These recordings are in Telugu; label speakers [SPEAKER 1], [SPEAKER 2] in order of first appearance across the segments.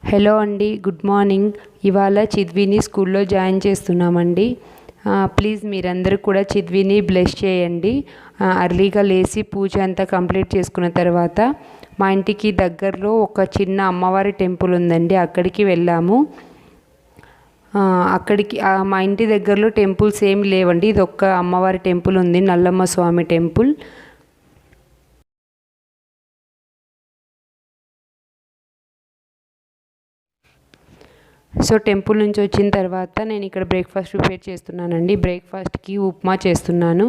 [SPEAKER 1] హలో అండి, గుడ్ మార్నింగ్. ఇవాళ చిద్విని స్కూల్లో జాయిన్ చేస్తున్నామండి. ప్లీజ్ మీరందరూ కూడా చిద్విని బ్లెస్ చేయండి. అర్లీగా లేచి పూజ అంతా కంప్లీట్ చేసుకున్న తర్వాత మా ఇంటికి దగ్గరలో ఒక చిన్న అమ్మవారి టెంపుల్ ఉందండి, అక్కడికి వెళ్ళాము. అక్కడికి మా ఇంటి దగ్గరలో టెంపుల్స్ ఏమి లేవండి, ఇది ఒక్క అమ్మవారి టెంపుల్ ఉంది, నల్లమ్మ స్వామి టెంపుల్. సో టెంపుల్ నుంచి వచ్చిన తర్వాత నేను ఇక్కడ బ్రేక్ఫాస్ట్ ప్రిపేర్ చేస్తున్నానండి. బ్రేక్ఫాస్ట్కి ఉప్మా చేస్తున్నాను.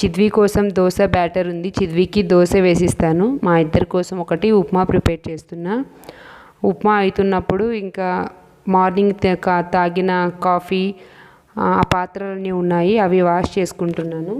[SPEAKER 1] చిద్వి కోసం దోశ బ్యాటర్ ఉంది, చిద్వికి దోశ వేసిస్తాను. మా ఇద్దరి కోసం ఒకటి ఉప్మా ప్రిపేర్ చేస్తున్నా. ఉప్మా అవుతున్నప్పుడు ఇంకా మార్నింగ్ తాగిన కాఫీ ఆ పాత్రలన్నీ ఉన్నాయి, అవి వాష్ చేసుకుంటున్నాను.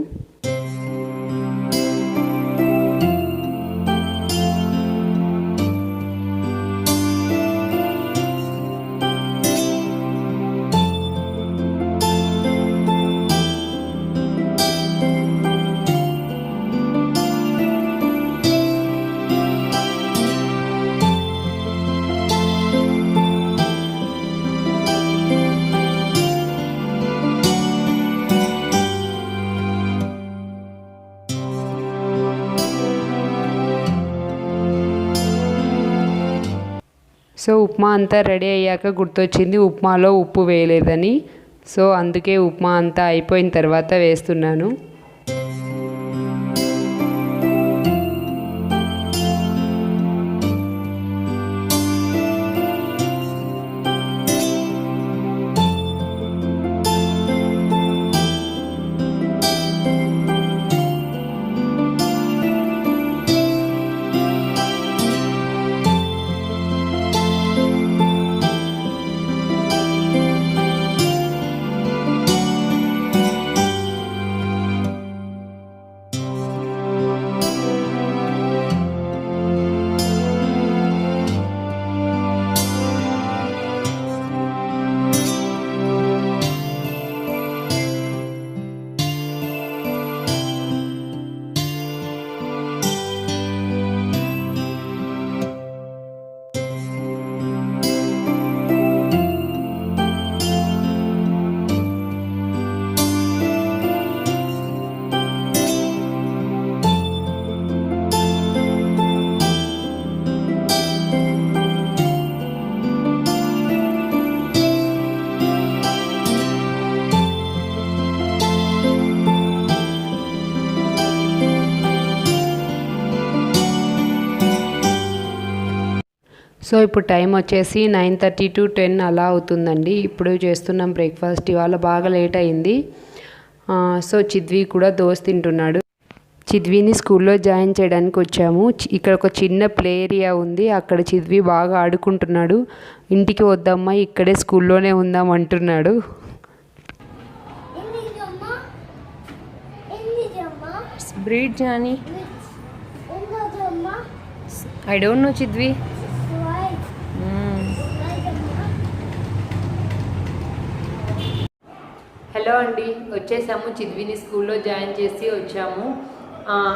[SPEAKER 1] సో ఉప్మా అంతా రెడీ అయ్యాక గుర్తొచ్చింది ఉప్మాలో ఉప్పు వేయలేదని. సో అందుకే ఉప్మా అంతా అయిపోయిన తర్వాత వేస్తున్నాను. సో ఇప్పుడు టైం వచ్చేసి 9:30 to 10 అలా అవుతుందండి. ఇప్పుడు చేస్తున్నాం బ్రేక్ఫాస్ట్. ఇవాళ బాగా లేట్ అయింది. సో చిద్వి కూడా దోశ తింటున్నాడు. చిద్విని స్కూల్లో జాయిన్ చేయడానికి వచ్చాము. ఇక్కడ ఒక చిన్న ప్లే ఏరియా ఉంది, అక్కడ చిద్వి బాగా ఆడుకుంటున్నాడు. ఇంటికి వద్దమ్మా, ఇక్కడే స్కూల్లోనే ఉందాం అంటున్నాడు. బ్రీడ్ జానీ, I don't know Chidvi. Hello అండి, వచ్చేసాము. చిద్విని స్కూల్లో జాయిన్ చేసి వచ్చాము.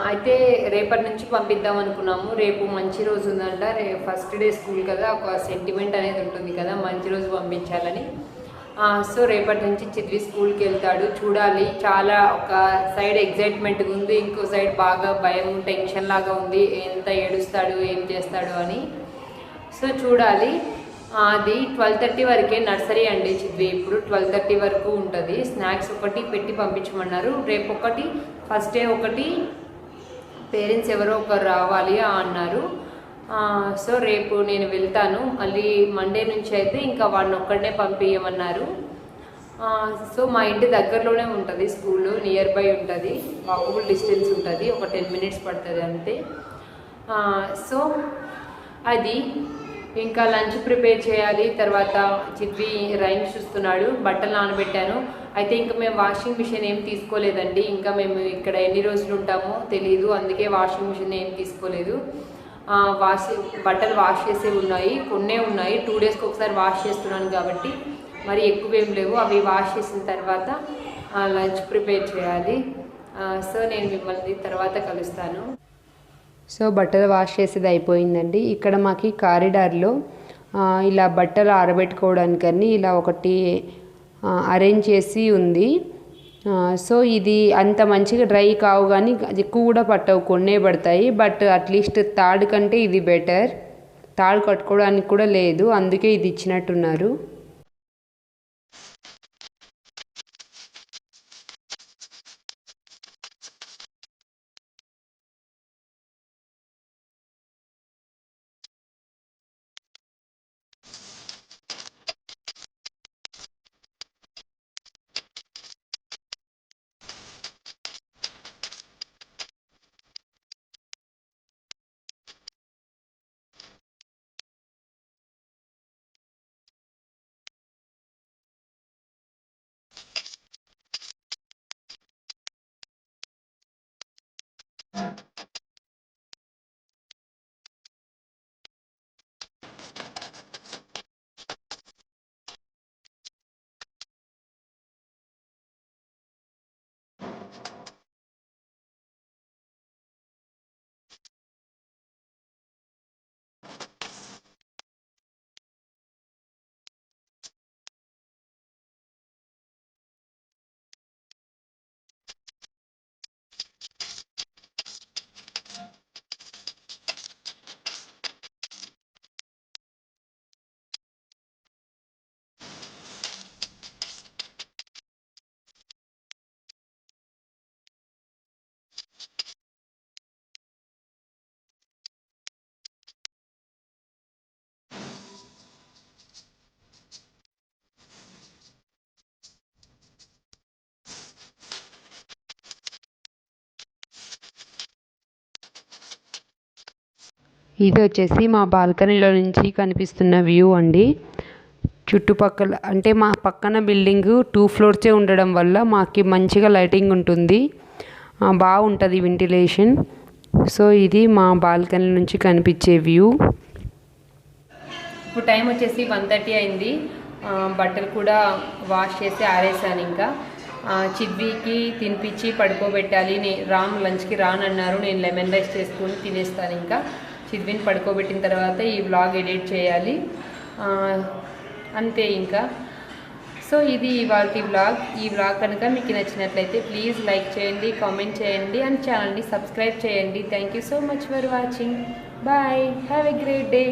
[SPEAKER 1] అయితే రేపటి నుంచి పంపిద్దాం అనుకున్నాము. రేపు మంచి రోజు ఉందంట, ఫస్ట్ డే స్కూల్ కదా, ఒక సెంటిమెంట్ అనేది ఉంటుంది కదా, మంచి రోజు పంపించాలని. సో రేపటి నుంచి చిద్వి స్కూల్కి వెళ్తాడు. చూడాలి, చాలా ఒక సైడ్ ఎగ్జైట్మెంట్గా ఉంది, ఇంకో సైడ్ బాగా భయం టెన్షన్ లాగా ఉంది, ఎంత ఏడుస్తాడు ఏం చేస్తాడు అని. సో చూడాలి. అది 12:30 వరకే నర్సరీ అండి చిద్వి, ఇప్పుడు 12:30 వరకు ఉంటుంది. స్నాక్స్ ఒకటి పెట్టి పంపించమన్నారు. రేపు ఒకటి ఫస్ట్ డే ఒకటి పేరెంట్స్ ఎవరో ఒకరు రావాలి అన్నారు. సో రేపు నేను వెళ్తాను. మళ్ళీ మండే నుంచి అయితే ఇంకా వాడిని ఒక్కడనే పంపించమన్నారు. సో మా ఇంటి దగ్గరలోనే ఉంటుంది స్కూల్, నియర్ బై ఉంటుంది, వాకబుల్ డిస్టెన్స్ ఉంటుంది, ఒక 10 minutes పడుతుంది అంతే. సో అది ఇంకా లంచ్ ప్రిపేర్ చేయాలి. తర్వాత చిద్వి రైమ్స్ చూస్తున్నాడు. బట్టలు నానబెట్టాను. అయితే ఇంకా మేము వాషింగ్ మిషన్ ఏం తీసుకోలేదండి, ఇంకా మేము ఇక్కడ ఎన్ని రోజులు ఉంటామో తెలీదు, అందుకే వాషింగ్ మిషన్ ఏం తీసుకోలేదు. బట్టలు వాష్ చేసే ఉన్నాయి, కొన్నే ఉన్నాయి. 2 daysకి ఒకసారి వాష్ చేస్తున్నాను కాబట్టి మరి ఎక్కువ ఏం లేవు. అవి వాష్ చేసిన తర్వాత లంచ్ ప్రిపేర్ చేయాలి. సో నేను మిమ్మల్ని తర్వాత కలుస్తాను. సో బట్టలు వాష్ చేసేది అయిపోయిందండి. ఇక్కడ మాకు కారిడార్లో ఇలా బట్టలు ఆరబెట్టుకోవడానికని ఇలా ఒకటి అరేంజ్ చేసి ఉంది. సో ఇది అంత మంచిగా డ్రై కావు కానీ ఎక్కువ కూడా పట్టవు, కొన్నే పడతాయి. బట్ అట్లీస్ట్ తాడు కంటే ఇది బెటర్. తాడు కట్టుకోవడానికి కూడా లేదు, అందుకే ఇది ఇచ్చినట్టున్నారు. ఇది వచ్చేసి మా బాల్కనీలో నుంచి కనిపిస్తున్న వ్యూ అండి. చుట్టుపక్కల అంటే మా పక్కన బిల్డింగ్ 2 ఫ్లోర్సే ఉండడం వల్ల మాకు మంచిగా లైటింగ్ ఉంటుంది, బాగుంటుంది వెంటిలేషన్. సో ఇది మా బాల్కనీ నుంచి కనిపించే వ్యూ. ఇప్పుడు టైం వచ్చేసి 1:30 అయింది. బట్టలు కూడా వాష్ చేసి ఆరేసాను. ఇంకా చిద్వికి తినిపించి పడుకోబెట్టాలి. రామ్ లంచ్కి రానన్నారు, నేను లెమన్ రైస్ చేసుకుని తినేస్తాను. ఇంకా చిద్విని పడుకోబెట్టిన తర్వాత ఈ వ్లాగ్ ఎడిట్ చేయాలి, అంతే ఇంకా. సో ఇది ఇవాల్టి వ్లాగ్. ఈ వ్లాగ్ కనుక మీకు నచ్చినట్లయితే ప్లీజ్ లైక్ చేయండి, కామెంట్ చేయండి అండ్ ఛానల్ని సబ్స్క్రైబ్ చేయండి. Thank you so much for watching. Bye, have a great day.